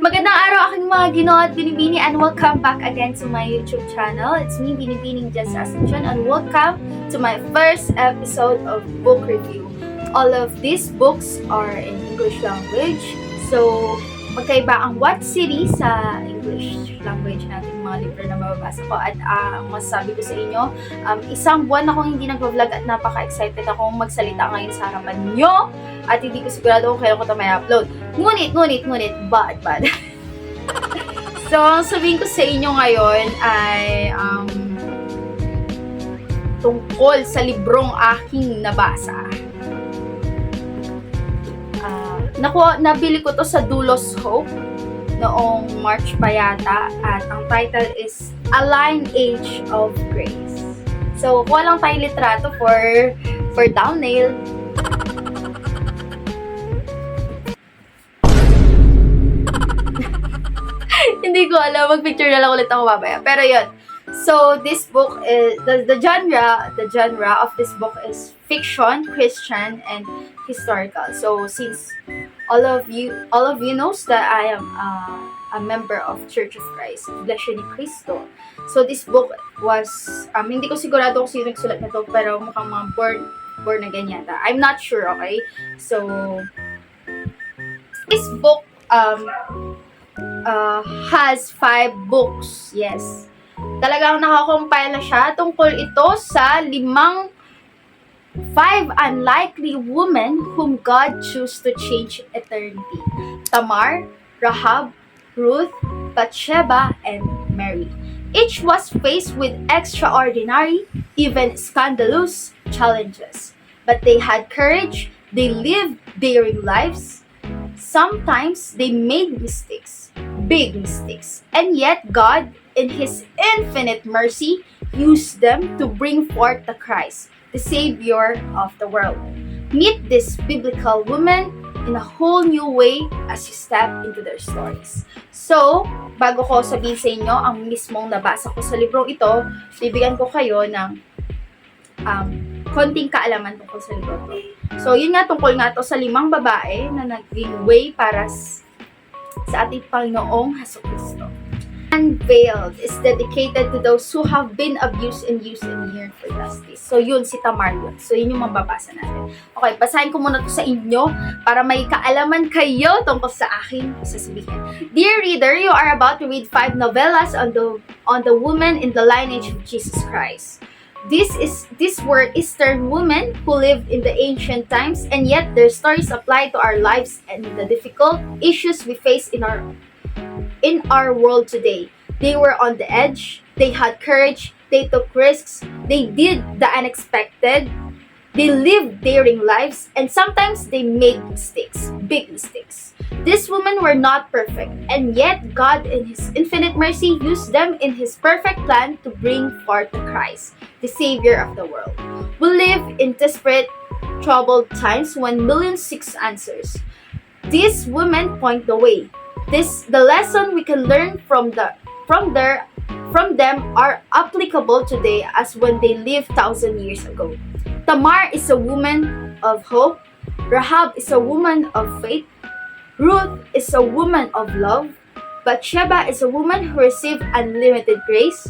Magandang araw aking mga Ginoo at Binibini, and welcome back again to my YouTube channel. It's me, Binibining Just Ascension, and welcome to my first episode of book review. All of these books are in English language. So, magkaiba ang what city sa English language natin mga libro na mababasa ko. At ang masasabi ko sa inyo, isang buwan akong hindi nag-vlog at napaka-excited akong magsalita ngayon sa harapan nyo. At hindi ko sigurado kung kailan ko ito may upload. Ngunit, bad. So, ang sabihin ko sa inyo ngayon ay tungkol sa librong aking nabasa. Nabili ko to sa Doulos Hope noong March pa yata, at ang title is A Lineage of Grace. So, kuha lang tayo litrato for thumbnail. Hindi ko alam, mag-picture na lang ulit ako mamaya. Pero yun. So, this book is, the genre of this book is fiction, Christian, and historical. So, since all of you knows that I am a member of Church of Christ, Iglesia ni Cristo. So, this book was, hindi ko sigurado kung sino nagsulat na to, pero mukhang mga born na ganyan. I'm not sure, okay? So, this book, has 5 books. Yes. Talagang nakakompile na siya. Tungkol ito sa 5 unlikely women whom God chose to change eternity. Tamar, Rahab, Ruth, Bathsheba, and Mary. Each was faced with extraordinary, even scandalous challenges. But they had courage, they lived daring lives. Sometimes they made mistakes, big mistakes, and yet God, in His infinite mercy, used them to bring forth the Christ, the Savior of the world. Meet this biblical woman in a whole new way as you step into their stories. So, bago ko sabihin sa inyo ang mismong nabasa ko sa librong ito, bibigyan ko kayo ng konting kaalaman tungkol sa libro to. So, yun nga, tungkol nga to sa 5 babae na naging way para sa ating Panginoong Jesucristo. Unveiled is dedicated to those who have been abused and used and yearned for justice. So, yun, si Tamar yun. So, yun yung mababasa natin. Okay, basahin ko muna to sa inyo para may kaalaman kayo tungkol sa aking sasabihin. Dear reader, you are about to read 5 novellas on the woman in the lineage of Jesus Christ. These were Eastern women who lived in the ancient times, and yet their stories apply to our lives and the difficult issues we face in our world today. They were on the edge, they had courage, they took risks, they did the unexpected, they lived daring lives, and sometimes they made mistakes, big mistakes. These women were not perfect, and yet God in His infinite mercy used them in His perfect plan to bring forth the Christ, the Savior of the world. We live in desperate, troubled times when millions seek answers. These women point the way. The lesson we can learn from them are applicable today as when they lived 1,000 years ago. Tamar is a woman of hope. Rahab is a woman of faith. Ruth is a woman of love. Bathsheba is a woman who received unlimited grace.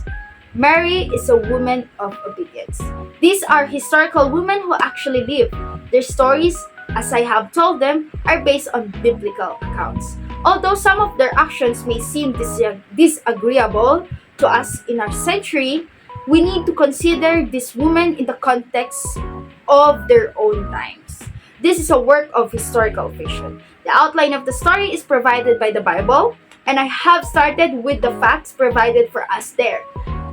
Mary is a woman of obedience. These are historical women who actually lived. Their stories, as I have told them, are based on biblical accounts. Although some of their actions may seem disagreeable to us in our century, we need to consider these women in the context of their own times. This is a work of historical fiction. The outline of the story is provided by the Bible, and I have started with the facts provided for us there.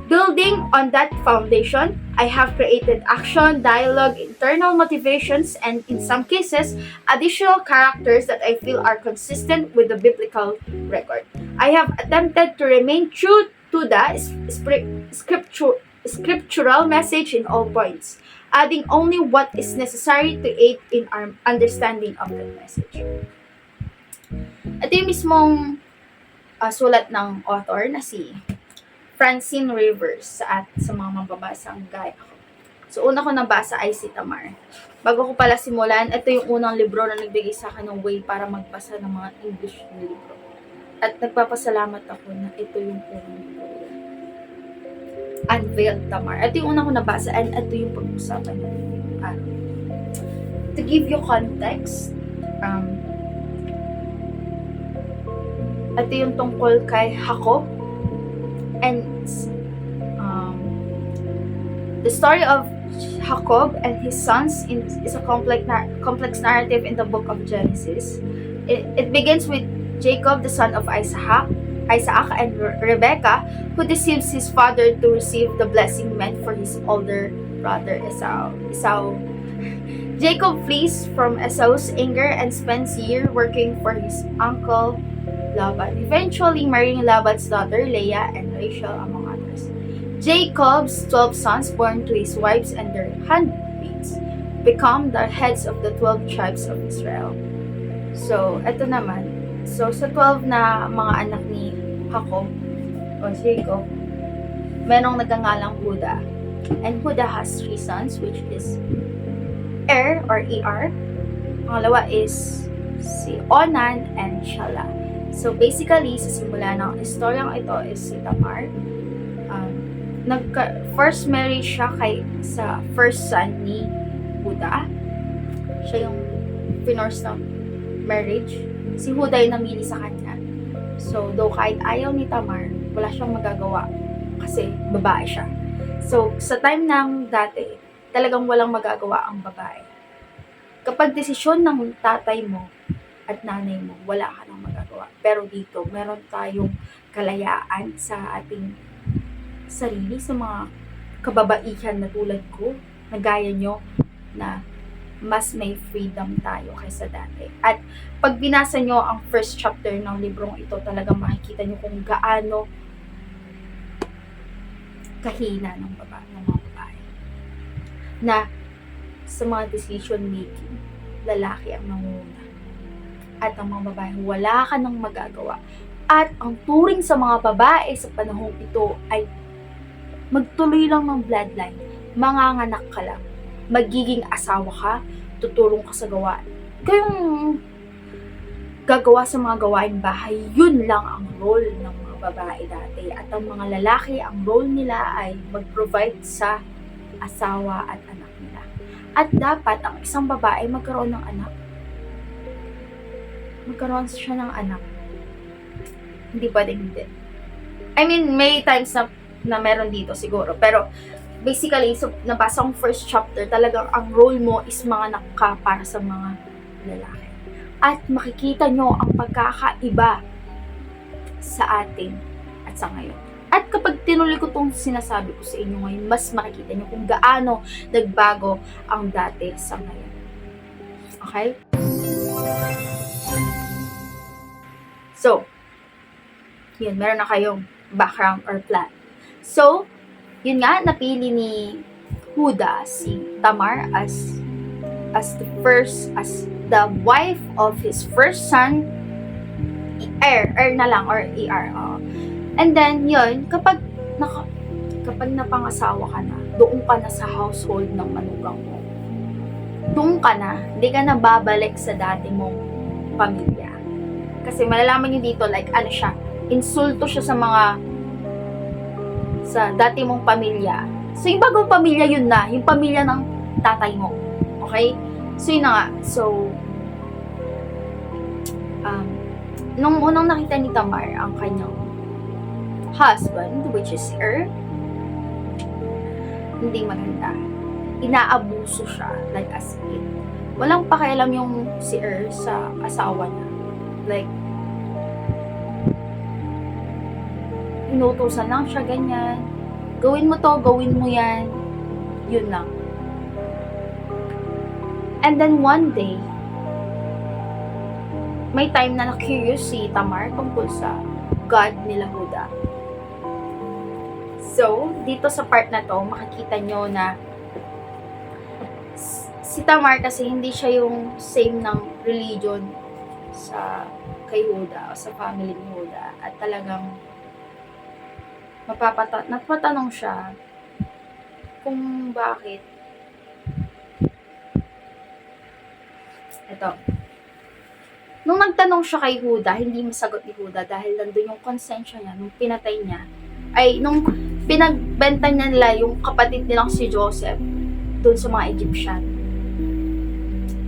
Building on that foundation, I have created action, dialogue, internal motivations, and in some cases, additional characters that I feel are consistent with the biblical record. I have attempted to remain true to the scriptural message in all points, adding only what is necessary to aid in our understanding of that message. Ito yung mismong sulat ng author na si Francine Rivers sa mga mababasang gaya ko. So, una ko nabasa ay si Tamar. Bago ko pala simulan, ito yung unang libro na nagbigay sa akin ng way para magbasa ng mga English na libro. At nagpapasalamat ako na ito yung unang unveiled, Tamar. Ito yung unang ko nabasa and ito yung pag-usapan natin. To give you context, ito yung tungkol kay Jacob, and the story of Jacob and his sons is a complex narrative in the book of Genesis. It begins with Jacob, the son of Isaac and Rebekah, who deceives his father to receive the blessing meant for his older brother Esau. Jacob flees from Esau's anger and spends years working for his uncle Laban, eventually marrying Laban's daughter Leah and Rachel, among others. Jacob's 12 sons, born to his wives and their handmaids, become the heads of the 12 tribes of Israel. So, eto naman. So, sa 12 na mga anak ni Jacob, o Jacob, merong nagngangalang Huda. And Huda has 3 sons, which is Er or Er. Pangalawa is si Onan and Shala. So, basically, sa simula ng istoryang ito is si Tamar. First marriage siya sa first son ni Huda. Siya yung finorce ng marriage. Si Huda yung namili sa kanya. So, though kahit ayaw ni Tamar, wala siyang magagawa kasi babae siya. So, sa time ng dati, talagang walang magagawa ang babae. Kapag desisyon ng tatay mo at nanay mo, wala ka nang magagawa. Pero dito, meron tayong kalayaan sa ating sarili, sa mga kababaihan na tulad ko, na gaya nyo, na mas may freedom tayo kaysa dati. At pag binasa nyo ang first chapter ng librong ito, talagang makikita nyo kung gaano kahina ng mga babae. Na sa mga decision making, lalaki ang nanguna. At ang mga babae, wala ka nang magagawa. At ang turing sa mga babae sa panahong ito ay magtuloy lang ng bloodline, manganganak ka lang, magiging asawa ka, tutulong ka sa gawain. Kayong gagawa sa mga gawaing bahay, yun lang ang role ng mga babae dati. At ang mga lalaki, ang role nila ay mag-provide sa asawa at anak nila. At dapat ang isang babae magkaroon ng anak. Magkaroon siya ng anak. Hindi pwedeng hindi. I mean, may times na meron dito siguro. Pero, basically, so, nabasa kong first chapter, talagang ang role mo is mga anak ka para sa mga lalaki. At makikita nyo ang pagkakaiba sa atin at sa ngayon. At kapag tinuloy ko itong sinasabi ko sa inyo ngayon, mas makikita nyo kung gaano nagbago ang dati sa ngayon. Okay? So, yun, meron na kayong background or plan. So, yun nga, napili ni Huda si Tamar as the wife of his first son, Er na lang, or Er. And then, yun, kapag napangasawa ka na, doon ka na sa household ng manugang mo. Doon ka na, hindi ka na babalik sa dati mong pamilya. Kasi malalaman nyo dito, like, ano siya, insulto siya sa dati mong pamilya. So, yung bagong pamilya, yun na. Yung pamilya ng tatay mo. Okay? So, yun na nga. So, nung unang nakita ni Tamar ang kanyang husband, which is Er, hindi maganda. Inaabuso siya, like as in. Walang pakialam yung si Er sa asawa niya. Like, inutusan lang siya, ganyan. Gawin mo to, gawin mo yan. Yun lang. And then one day, may time na na-curious si Tamar tungkol sa God nila Huda. So, dito sa part na to, makikita nyo na si Tamar kasi hindi siya yung same ng religion kay Huda o sa family ni Huda. At talagang napatanong siya kung bakit Nung nagtanong siya kay Huda, hindi masagot ni Huda dahil nandun yung konsensya niya nung pinatay niya. Ay, nung pinagbenta niya nila yung kapatid nilang si Joseph dun sa mga Egyptian.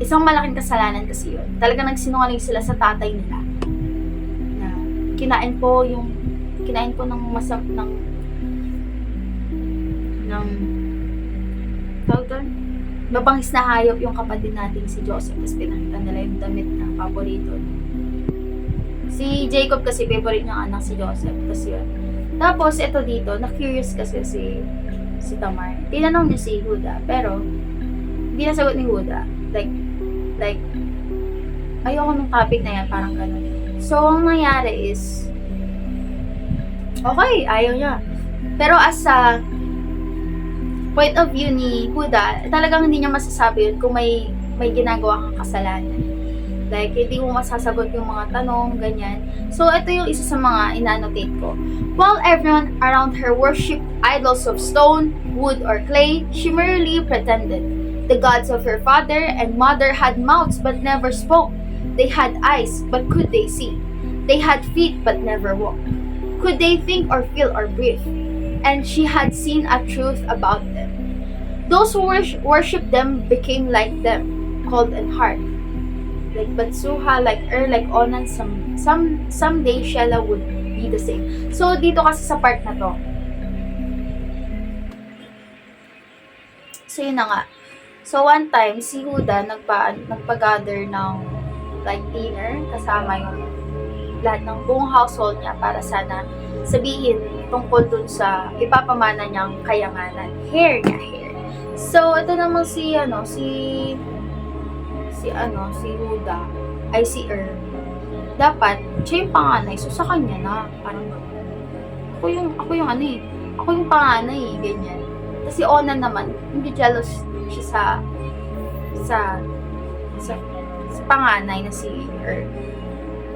Isang malaking kasalanan kasi yun. Talagang nagsinungaling sila sa tatay nila. Na kinain po ng tawag doon, mabangis na hayop yung kapatid nating si Joseph. Tapos pinakita nila yung damit na paborito. Si Jacob kasi favorite niyang anak si Joseph. Tapos yun. Tapos ito dito, na-curious kasi si Tamar. Tinanong niya si Huda, pero hindi nasagot ni Huda. Like, ayoko nung topic na yan, parang gano'n. So, ang nangyari is, okay, ayaw niya. Pero as a point of view ni Huda, talagang hindi niya masasabi yun kung may ginagawa kang kasalanan. Like, hindi mo masasagot yung mga tanong, ganyan. So, ito yung isa sa mga inannotate ko. While everyone around her worshipped idols of stone, wood, or clay, she merely pretended. The gods of her father and mother had mouths but never spoke. They had eyes, but could they see? They had feet but never walked. Could they think or feel or breathe? And she had seen a truth about them. Those who worshipped them became like them, cold and hard. Like Batsuha, like like Onan, someday Shelah would be the same. So, dito kasi sa part na to. So, yun na nga. So, one time, si Huda nagpa-gather ng like dinner kasama yung lahat ng buong household niya para sana sabihin tungkol dun sa ipapamana niyang kayamanan. Hair. So, ito naman si Huda, ay si dapat, siya yung panganay, so sa kanya na, parang ako yung panganay, ganyan. Kasi Onan naman, hindi jealous siya sa panganay na si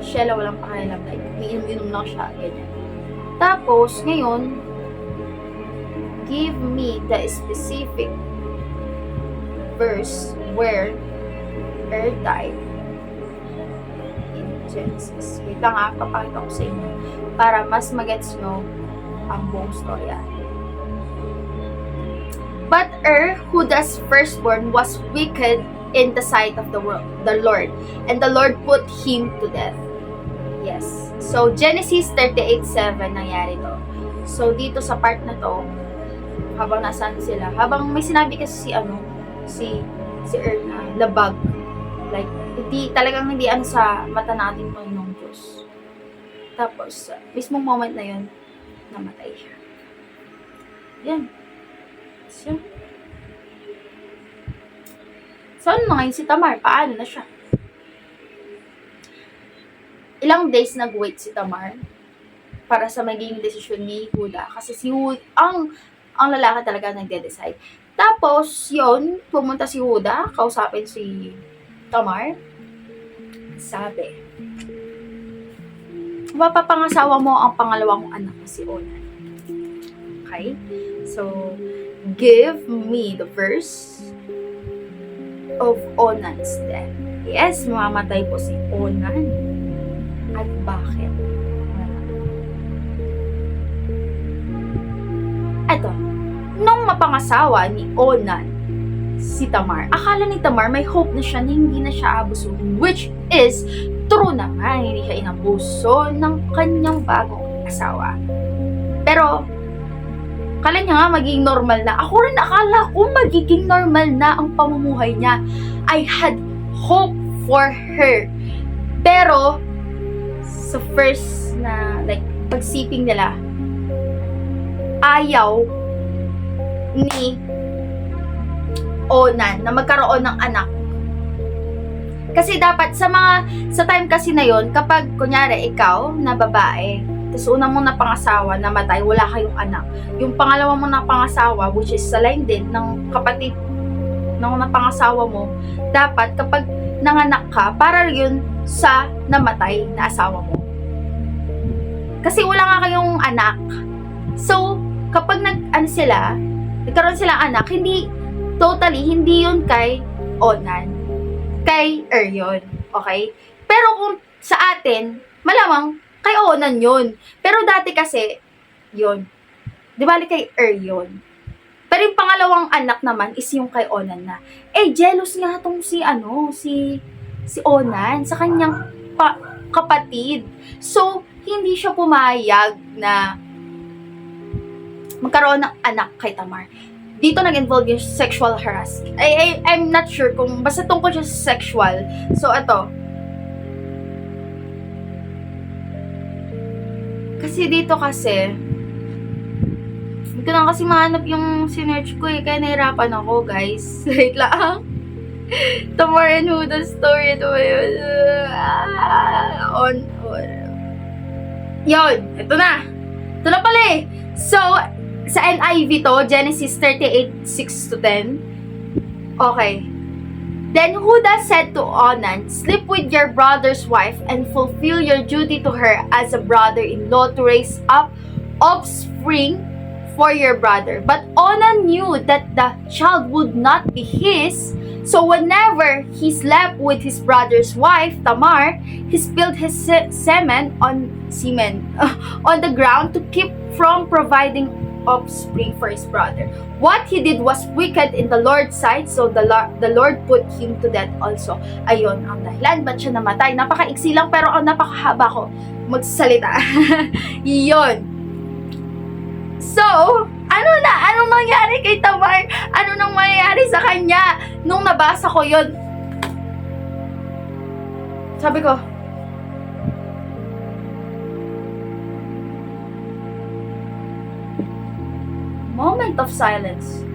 Shelah, walang pakialam, like, iinom lang siya, ganyan. Tapos, ngayon, give me the specific verse where died in Genesis. Wait lang nga, papakita ko sa inyo para mas magets nyo ang buong storya. But Huda's firstborn, was wicked in the sight of the Lord, and the Lord put him to death. Yes. So, Genesis 38:7 nangyari to. So, dito sa part na to, habang nasaan sila, habang may sinabi kasi si na labag. Like, talagang hindi sa mata natin Panginoong Diyos. Tapos, mismong moment na yun, namatay siya. Yan. So, ano na ngayon si Tamar? Paano na siya? Ilang days nag-wait si Tamar para sa magiging desisyon ni Huda. Kasi si Huda, ang lalaki talaga nagde-decide. Tapos, yon, pumunta si Huda, kausapin si Tamar. Sabi, mapapangasawa mo ang pangalawang anak na si Onan. Okay? So, give me the verse of Onan's death. Yes, mamamatay po si Onan. At bakit? Eto, nung mapangasawa ni Onan si Tamar, akala ni Tamar may hope na siya na hindi na siya abusuhin, which is true naman, hindi siya inabuso ng kanyang bagong asawa. Pero akala niya nga magiging normal na. Ako rin akala ko magiging normal na ang pamumuhay niya. I had hope for her. Pero sa first na like pagsiping nila, ayaw ni Onan na magkaroon ng anak. Kasi dapat sa time kasi na yon, kapag kunyari ikaw na babae, tapos una mong napangasawa, namatay, wala kayong anak. Yung pangalawa mong napangasawa, which is sa line din ng kapatid ng napangasawa mo, dapat kapag nanganak ka, para yun sa namatay na asawa mo. Kasi wala nga kayong anak. So, kapag nagkaroon silang anak, hindi yun kay Onan. Kay yun. Okay? Pero kung sa atin, malamang kay Onan yun. Pero dati kasi, yun. Di bali kay yun. Pero yung pangalawang anak naman is yung kay Onan na. Jealous nga tong si Onan sa kanyang kapatid. So, hindi siya pumayag na magkaroon ng anak kay Tamar. Dito nag-involve yung sexual harassment. I'm not sure kung basta tungkol siya sa sexual. So, ito. Kasi dito kasi, hindi ko na kasi mahanap yung sinerch ko kaya nahirapan ako, guys. Wait lang. Tamar and Huda story. Ito ba yun? Yun, ito na. Ito na pala eh. So, sa NIV to, Genesis 38:6-10. Okay. Then Huda said to Onan, "Sleep with your brother's wife and fulfill your duty to her as a brother-in-law to raise up offspring for your brother." But Onan knew that the child would not be his, so whenever he slept with his brother's wife, Tamar, he spilled his semen on the ground to keep from providing offspring for his brother. What he did was wicked in the Lord's sight, so the Lord put him to death also. Ayun ang dahilan ba't siya namatay. Napakaiksi lang pero napakahaba ko magsalita. Yun. So, anong nangyari kay Tamar? Ano nang mangyayari sa kanya? Nung nabasa ko yun, sabi ko, moment of silence.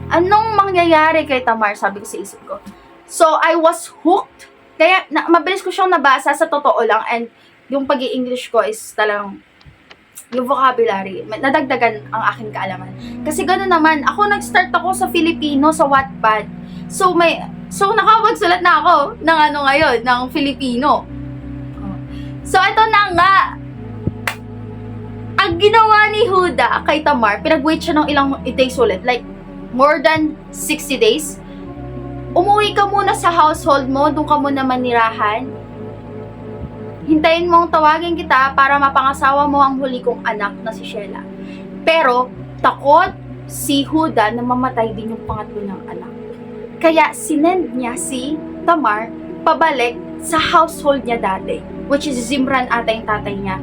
Anong mangyayari kay Tamar? Sabi ko sa isip ko. So, I was hooked. Kaya, mabilis ko siyang nabasa sa totoo lang. And, yung pag-i-English ko is talagang, yung vocabulary, nadagdagan ang aking kaalaman. Kasi gano'n naman, nag-start ako sa Filipino, sa Wattpad. So, nakapagsulat na ako ng ngayon, ng Filipino. So, ito na nga. Ang ginawa ni Huda kay Tamar, pinag-wait siya ng ilang days ulit, like more than 60 days. Umuwi ka muna sa household mo, doon ka muna manirahan. Hintayin mong tawagin kita para mapangasawa mo ang huli kong anak na si Sheila. Pero, takot si Huda na mamatay din yung pangatlo ng anak. Kaya, sinend niya si Tamar pabalik sa household niya dati, which is Zimran ata yung tatay niya.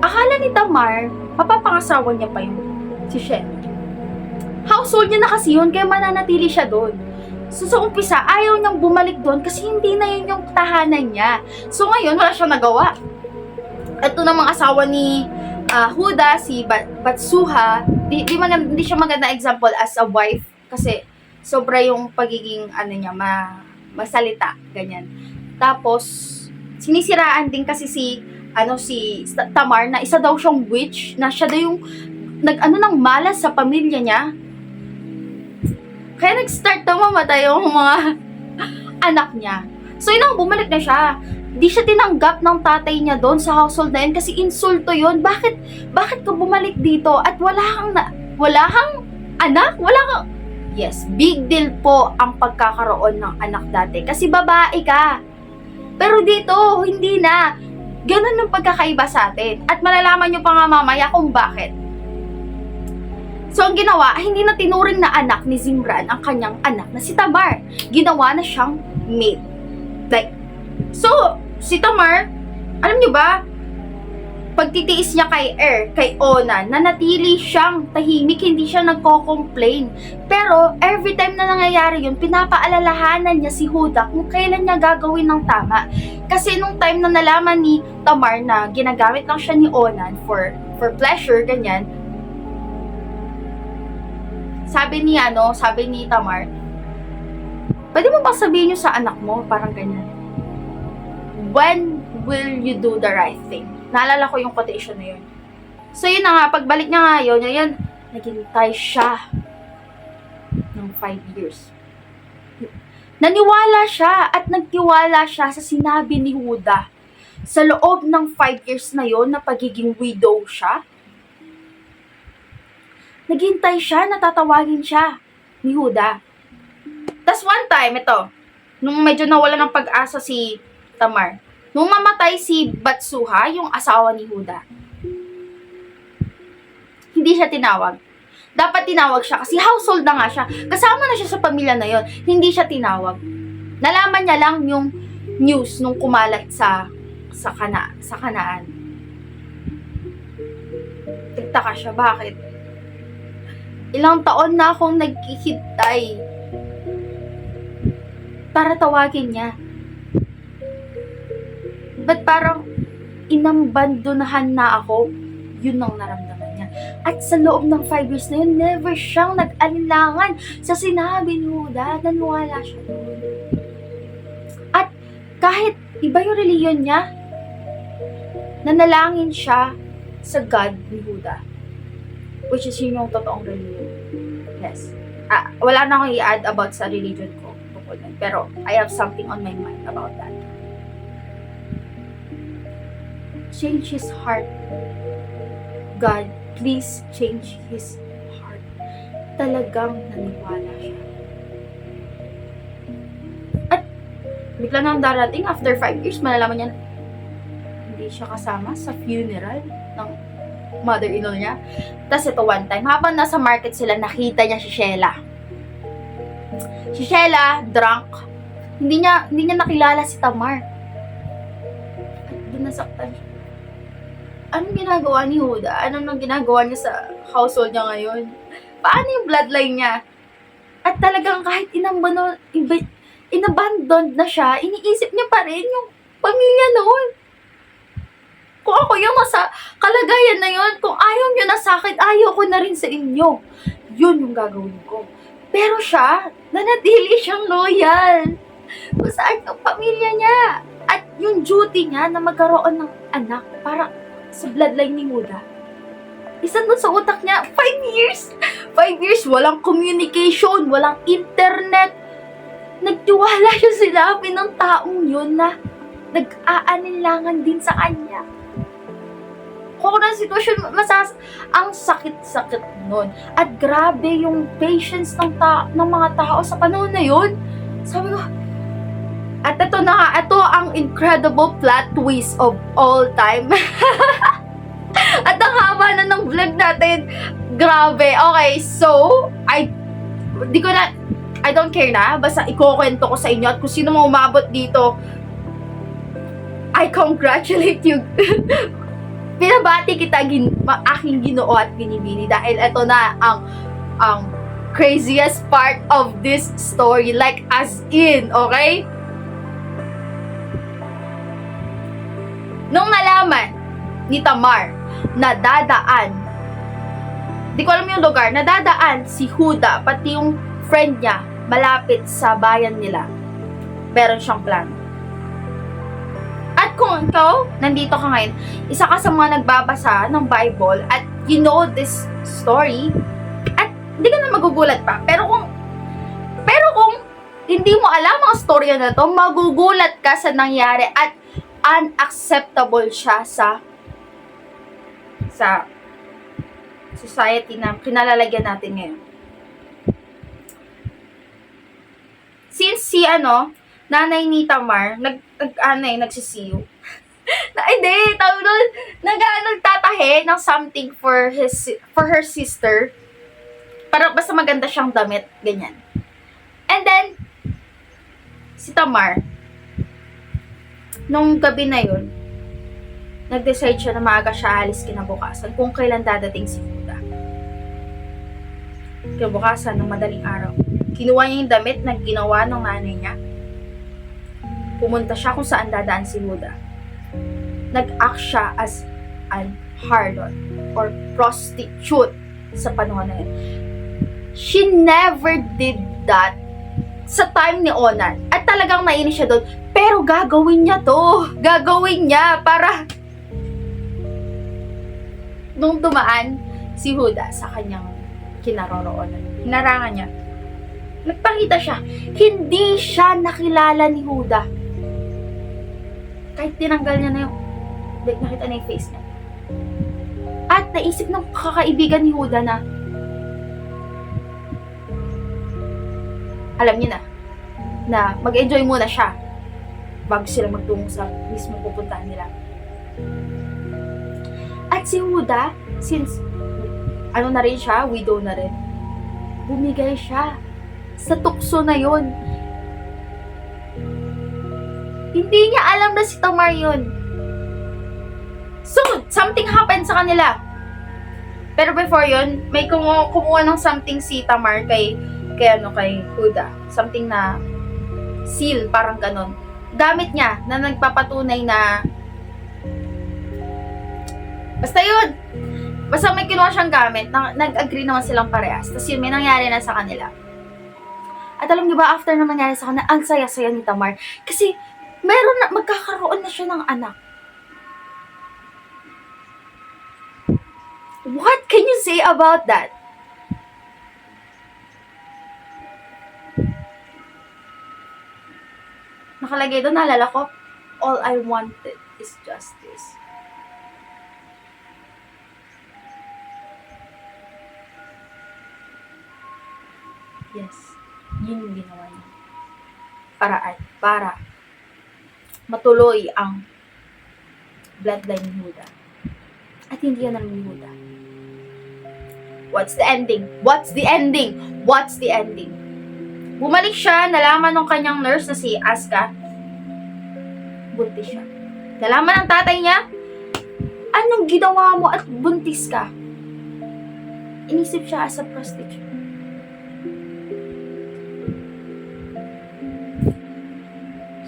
Akala ni Tamar, mapapangasawa niya pa yung si Sheila. Household niya na kasi yun, kaya mananatili siya doon. So, sa umpisa, ayaw niyang bumalik doon kasi hindi na yun yung tahanan niya. So, ngayon, wala siyang nagawa. Ito namang asawa ni Huda, si Batsuha, hindi siya maganda example as a wife kasi sobra yung pagiging, niya, masalita, ganyan. Tapos, sinisiraan din kasi si Tamar na isa daw siyang witch, na siya daw yung ng malas sa pamilya niya. Kaya nag-start na mamatay yung mga anak niya. So, bumalik na siya. Di siya tinanggap ng tatay niya doon sa household na yun kasi insulto yun. Bakit ka bumalik dito at wala kang anak? Yes, big deal po ang pagkakaroon ng anak dati kasi babae ka. Pero dito, hindi na. Ganun ang pagkakaiba sa atin. At malalaman nyo pa nga mamaya kung bakit. So, ang ginawa, hindi na tinuring na anak ni Zimran ang kanyang anak na si Tamar. Ginawa na siyang maid. So, si Tamar, alam nyo ba, pagtitiis niya kay Onan, nanatili siyang tahimik, hindi siya nagko-complain. Pero, every time na nangyayari yun, pinapaalalahanan niya si Huda kung kailan niya gagawin ng tama. Kasi nung time na nalaman ni Tamar na ginagamit lang siya ni Onan for pleasure, ganyan, sabi ni Tamar, pwede mo bang sabihin niyo sa anak mo, parang ganyan, when will you do the right thing? Naalala ko yung quotation na yun. So, yun na nga, pagbalik niya nga yun, naghintay siya ng 5 years. Naniwala siya at nagtiwala siya sa sinabi ni Huda. Sa loob ng 5 years na yun, na pagiging widow siya, naghintay siya, natatawagin siya ni Huda. Tas one time, nung medyo nawala ng pag-asa si Tamar, nung mamatay si Batsuha, yung asawa ni Huda, hindi siya tinawag. Dapat tinawag siya kasi household na nga siya. Kasama na siya sa pamilya na yon. Hindi siya tinawag. Nalaman niya lang yung news nung kumalat sa Kanaan. Nagtaka siya, bakit? Ilang taon na akong nagkikitay para tawagin niya. Ba't parang inambandonahan na ako? Yun ang naramdaman niya. At sa loob ng 5 years na yun, never siyang nag-alinlangan sa sinabi ni Huda. Naniwala siya doon. At kahit iba yung reliyon niya, nanalangin siya sa God ni Huda. Which is yun yung totoong reliyon. Yes. Wala na akong i-add about sa religion ko. Pero I have something on my mind about that. Change his heart. God, please change his heart. Talagang naniwala siya. At bigla nang darating, after 5 years, malalaman niya na hindi siya kasama sa funeral ng mother-in-law niya. Tapos ito one time, habang nasa market sila, nakita niya si Sheila. Si Sheila, drunk. Hindi niya nakilala si Tamar. At doon nasaktan siya. Anong ginagawa ni Huda? Anong ginagawa niya sa household niya ngayon? Paano yung bloodline niya? At talagang kahit inabandoned na siya, iniisip niya pa rin yung pamilya noon. Kung ako yung nasa kalagayan na yun, kung ayaw niyo na sa akin, ayaw ko na rin sa inyo. Yun yung gagawin ko. Pero siya, nanatili siyang loyal kung saan ang pamilya niya. At yung duty niya na magkaroon ng anak para sa bloodline ni Huda. Isa doon sa utak niya, 5 years! 5 years, walang communication, walang internet. Nagtiwala siya sa sinabi ng taong yun na nag-aanilangan din sa kanya. Kung na sitwasyon, ang sakit-sakit nun. At grabe yung patience ng mga tao sa panahon na yun. Sabi ko, at ito na, ito ang incredible plot twist of all time. At ang haba na ng vlog natin. Grabe. Okay, so, I don't care na. Basta ikukwento ko sa inyo. At kung sino mo umabot dito, I congratulate you. Pinabati kita, aking Ginoo at binibini. Dahil ito na ang craziest part of this story. Like, as in, okay? Nung nalaman ni Tamar na dadaan, di ko alam yung lugar, na dadaan si Huda, pati yung friend niya, malapit sa bayan nila, meron siyang plan. At kung ikaw, nandito ka ngayon, isa ka sa mga nagbabasa ng Bible, at you know this story, at hindi ka na magugulat pa. Pero kung hindi mo alam ang storya na to, magugulat ka sa nangyari at unacceptable siya sa society na kinalalagyan natin ngayon. Since si nanay ni Tamar nagsisiyo. Nagtatahe ng something for her sister. Para basta maganda siyang damit, ganyan. And then si Tamar, nung gabi na yun, nag-decide siya na maaga siya alis kinabukasan kung kailan dadating si Huda. Kinabukasan ng madaling araw, kinuha niya yung damit na ginawa ng nanay niya. Pumunta siya kung saan dadaan si Huda. Nag-act siya as an harlot or prostitute sa panahon na yun. She never did that sa time ni Onan. At talagang nainis siya doon. Pero gagawin niya to. Gagawin niya para nung dumaan si Huda sa kanyang kinaroroonan. Hinarangan niya. Nagpakita siya. Hindi siya nakilala ni Huda. Kahit tinanggal niya na yung nakita na yung face niya. At naisip ng kakaibigan ni Huda na alam niya na. na mag-enjoy muna siya bago sila magtungo sa mismo pupuntahan nila. At si Huda, since ano na rin siya, widow na rin, bumigay siya sa tukso na yon. Hindi niya alam na si Tamar yun. So, something happened sa kanila. Pero before yun, may kumuha ng something si Tamar kay Huda. Something na seal, parang ganon. Gamit niya na nagpapatunay na basta yun. Basta may kinuha siyang gamit, nag-agree naman silang parehas. Tapos yun, may nangyari na sa kanila. At alam niyo ba, after na nangyari sa kanila, ang saya-saya ni Tamar. Kasi, magkakaroon na siya ng anak. What can you say about that? Nakalagay doon, naalala ko, all I wanted is justice. Yes, yun yung ginawa niya. Para matuloy ang bloodline ni Huda. At hindi yan ang ni Huda. What's the ending? What's the ending? What's the ending? Bumalik siya, nalaman ng kanyang nurse na si Aska. Buntis siya. Nalaman ng tatay niya, anong ginawa mo at buntis ka? Inisip siya as a prostitute.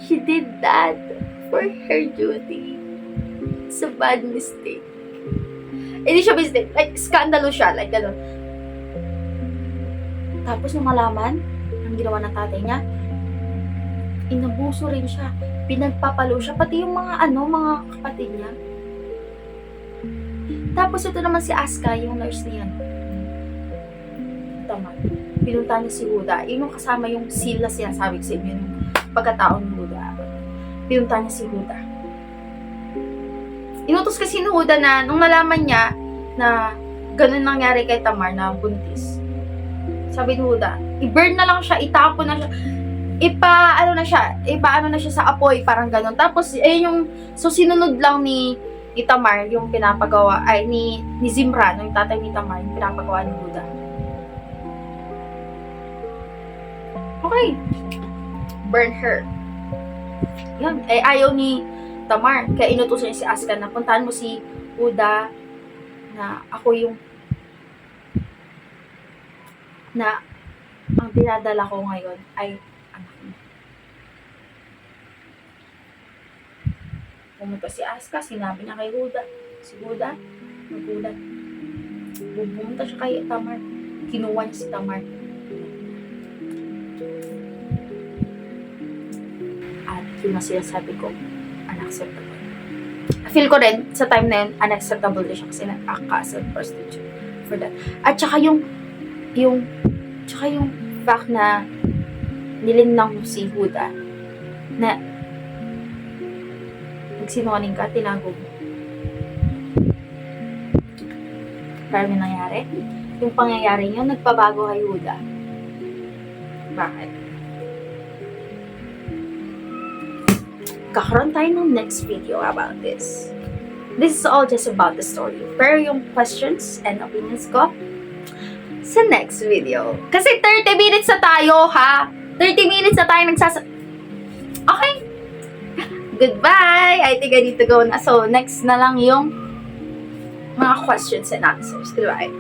She did that for her duty. It's a bad mistake. Hindi siya mistake. Like, skandalo siya. Like, gano'n. Tapos, nung malaman, ang ginawa ng tatay niya, inabuso rin siya. Pinagpapalo siya. Pati yung mga kapatid niya. Tapos, ito naman si Aska, yung nurse niya. Tama. Pinunta niya si Huda. Yung kasama yung seal na sinasabi ko sa inyo, yung pagkataon ni Huda. Pinunta niya si Huda. Inutos kasi ni Huda na, nung nalaman niya na ganun nangyari kay Tamar na buntis, sabi ni Huda, i-burn na lang siya, itapon na siya, ipaano na siya sa apoy, parang ganun. Tapos, so sinunod lang ni Tamar yung pinapagawa, ni Zimran, yung tatay ni Tamar, yung pinapagawa ni Huda. Okay. Burn her. Yan. Ayaw ni Tamar. Kaya inutusan niya si Aska na puntahan mo si Huda na ako na ang dinadala ko ngayon ay anak mo. Pumunta si Aska, sinabi niya kay Huda. Si Huda, nagulat. Pumunta siya kay Tamar. Kinuha niya si Tamar. At yun ang sinasabi ko, unacceptable. Feel ko rin, sa time na yun, unacceptable din siya kasi nag-act as a prostitute for that. At saka yung fact na nilinlang mo si Huda na magsinungaling ka, tinago mo. Pero may nangyari? Yung pangyayari niyo, nagpabago kay Huda. Bakit? Kakaroon tayo ng next video about this. This is all just about the story. Pero yung questions and opinions ko, sa next video. Kasi 30 minutes na tayo, ha? 30 minutes na tayo Okay. Goodbye! I think I need to go na. So, next na lang yung mga questions and answers. Goodbye.